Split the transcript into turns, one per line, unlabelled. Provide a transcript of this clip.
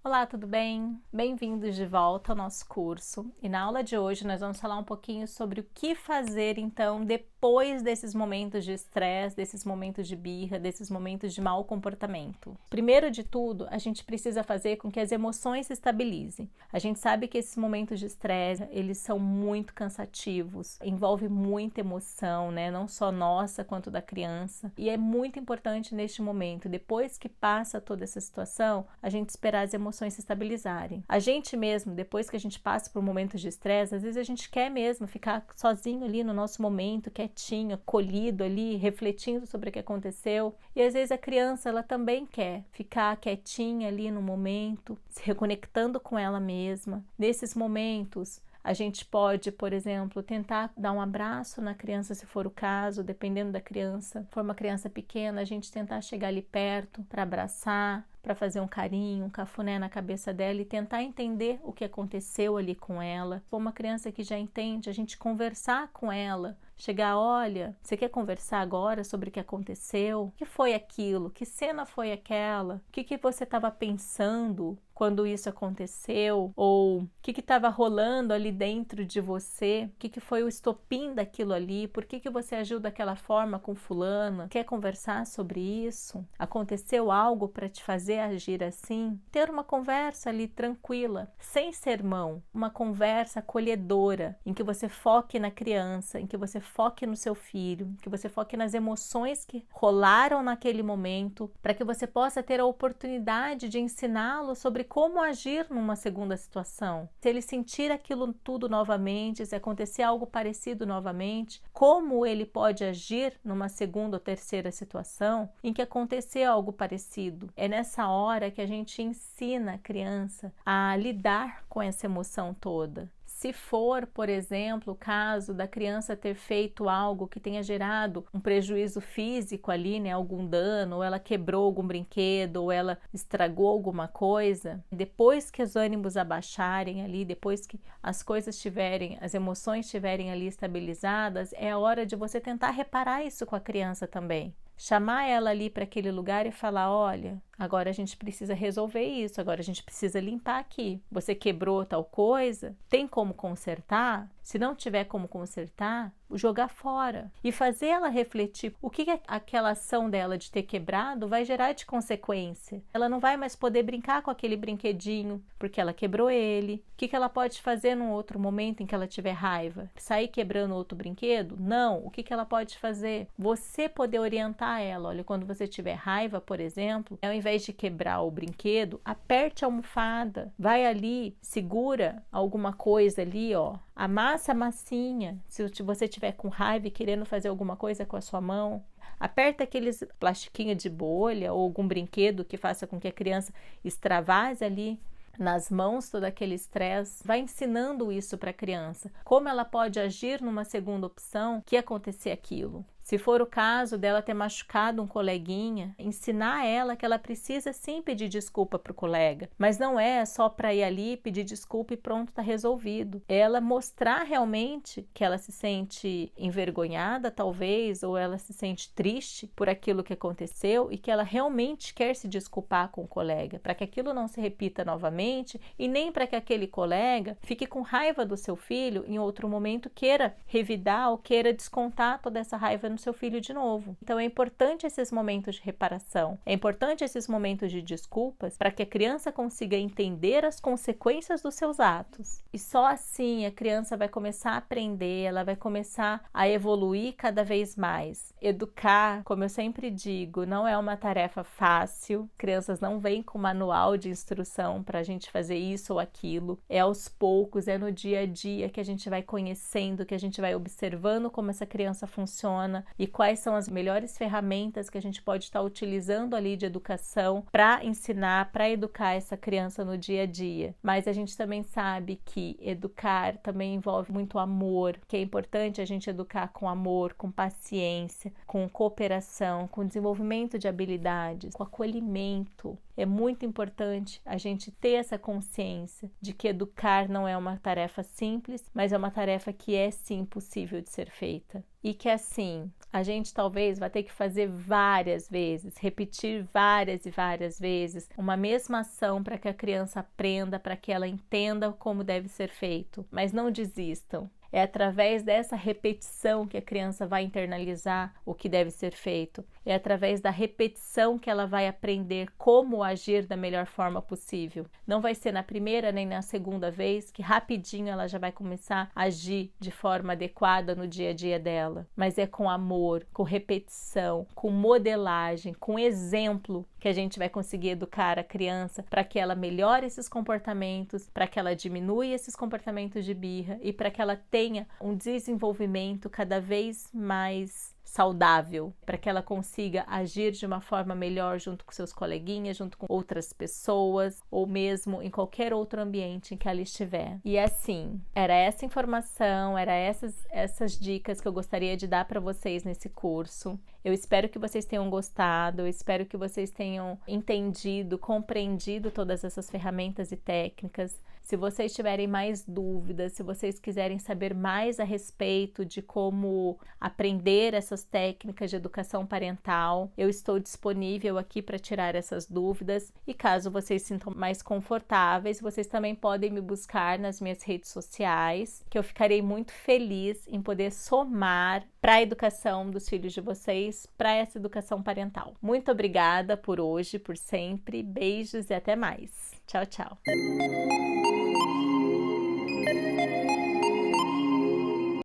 Olá, tudo bem? Bem-vindos de volta ao nosso curso. E na aula de hoje nós vamos falar um pouquinho sobre o que fazer então depois desses momentos de estresse, desses momentos de birra, desses momentos de mau comportamento. Primeiro de tudo, a gente precisa fazer com que as emoções se estabilizem. A gente sabe que esses momentos de estresse, eles são muito cansativos, envolve muita emoção, né? Não só nossa quanto da criança. E é muito importante neste momento, depois que passa toda essa situação, a gente esperar as emoções se estabilizarem. A gente mesmo, depois que a gente passa por momentos de estresse, às vezes a gente quer mesmo ficar sozinho ali no nosso momento, quietinho, acolhido ali, refletindo sobre o que aconteceu. E às vezes a criança, ela também quer ficar quietinha ali no momento, se reconectando com ela mesma. Nesses momentos, a gente pode, por exemplo, tentar dar um abraço na criança, se for o caso, dependendo da criança. Se for uma criança pequena, a gente tentar chegar ali perto para abraçar, para fazer um carinho, um cafuné na cabeça dela e tentar entender o que aconteceu ali com ela. Se for uma criança que já entende, a gente conversar com ela, chegar, olha, você quer conversar agora sobre o que aconteceu? O que foi aquilo? Que cena foi aquela? O que você estava pensando quando isso aconteceu? Ou o que estava rolando ali dentro de você? O que foi o estopim daquilo ali? Por que você agiu daquela forma com fulana? Quer conversar sobre isso? Aconteceu algo para te fazer agir assim? Ter uma conversa ali tranquila, sem sermão, uma conversa acolhedora, em que você foque na criança, em que você foque no seu filho, que você foque nas emoções que rolaram naquele momento, para que você possa ter a oportunidade de ensiná-lo sobre como agir numa segunda situação. Se ele sentir aquilo tudo novamente, se acontecer algo parecido novamente, como ele pode agir numa segunda ou terceira situação em que acontecer algo parecido. É nessa hora que a gente ensina a criança a lidar com essa emoção toda. Se for, por exemplo, o caso da criança ter feito algo que tenha gerado um prejuízo físico ali, né, algum dano, ou ela quebrou algum brinquedo, ou ela estragou alguma coisa, depois que os ânimos abaixarem ali, depois que as coisas estiverem, as emoções estiverem ali estabilizadas, é a hora de você tentar reparar isso com a criança também. Chamar ela ali para aquele lugar e falar, olha, agora a gente precisa resolver isso, agora a gente precisa limpar aqui. Você quebrou tal coisa, tem como consertar? Se não tiver como consertar, jogar fora. E fazer ela refletir o que aquela ação dela de ter quebrado vai gerar de consequência. Ela não vai mais poder brincar com aquele brinquedinho, porque ela quebrou ele. O que ela pode fazer num outro momento em que ela tiver raiva? Sair quebrando outro brinquedo? Não. O que ela pode fazer? Você poder orientar ela. Olha, quando você tiver raiva, por exemplo, ao invés de quebrar o brinquedo, aperte a almofada. Vai ali, segura alguma coisa ali, ó. Amassa a massinha, se você estiver com raiva e querendo fazer alguma coisa com a sua mão. Aperta aqueles plastiquinhos de bolha ou algum brinquedo que faça com que a criança extravase ali nas mãos todo aquele estresse. Vai ensinando isso para a criança. Como ela pode agir numa segunda opção que acontecer aquilo. Se for o caso dela ter machucado um coleguinha, ensinar ela que ela precisa sim pedir desculpa para o colega, mas não é só para ir ali pedir desculpa e pronto, está resolvido. Ela mostrar realmente que ela se sente envergonhada, talvez, ou ela se sente triste por aquilo que aconteceu e que ela realmente quer se desculpar com o colega, para que aquilo não se repita novamente e nem para que aquele colega fique com raiva do seu filho em outro momento, queira revidar ou queira descontar toda essa raiva no seu filho de novo. Então é importante esses momentos de reparação, é importante esses momentos de desculpas para que a criança consiga entender as consequências dos seus atos. E só assim a criança vai começar a aprender, ela vai começar a evoluir cada vez mais. Educar, como eu sempre digo, não é uma tarefa fácil. Crianças não vêm com manual de instrução para a gente fazer isso ou aquilo. É aos poucos, é no dia a dia que a gente vai conhecendo, que a gente vai observando como essa criança funciona e quais são as melhores ferramentas que a gente pode estar utilizando ali de educação para ensinar, para educar essa criança no dia a dia. Mas a gente também sabe que educar também envolve muito amor, que é importante a gente educar com amor, com paciência, com cooperação, com desenvolvimento de habilidades, com acolhimento. É muito importante a gente ter essa consciência de que educar não é uma tarefa simples, mas é uma tarefa que é sim possível de ser feita. e que assim, a gente talvez vai ter que fazer várias vezes, repetir várias e várias vezes uma mesma ação para que a criança aprenda, para que ela entenda como deve ser feito. Mas não desistam. É através dessa repetição que a criança vai internalizar o que deve ser feito. É através da repetição que ela vai aprender como agir da melhor forma possível. Não vai ser na primeira nem na segunda vez que rapidinho ela já vai começar a agir de forma adequada no dia a dia dela. Mas é com amor, com repetição, com modelagem, com exemplo que a gente vai conseguir educar a criança para que ela melhore esses comportamentos, para que ela diminua esses comportamentos de birra e para que ela tenha um desenvolvimento cada vez mais saudável, para que ela consiga agir de uma forma melhor junto com seus coleguinhas, junto com outras pessoas, ou mesmo em qualquer outro ambiente em que ela estiver. E assim, era essa informação, era essas dicas que eu gostaria de dar para vocês nesse curso. Eu espero que vocês tenham gostado, eu espero que vocês tenham entendido, compreendido todas essas ferramentas e técnicas. Se vocês tiverem mais dúvidas, se vocês quiserem saber mais a respeito de como aprender essas técnicas de educação parental, eu estou disponível aqui para tirar essas dúvidas. E caso vocês se sintam mais confortáveis, vocês também podem me buscar nas minhas redes sociais, que eu ficarei muito feliz em poder somar para a educação dos filhos de vocês, para essa educação parental. Muito obrigada por hoje, por sempre. Beijos e até mais. Tchau, tchau.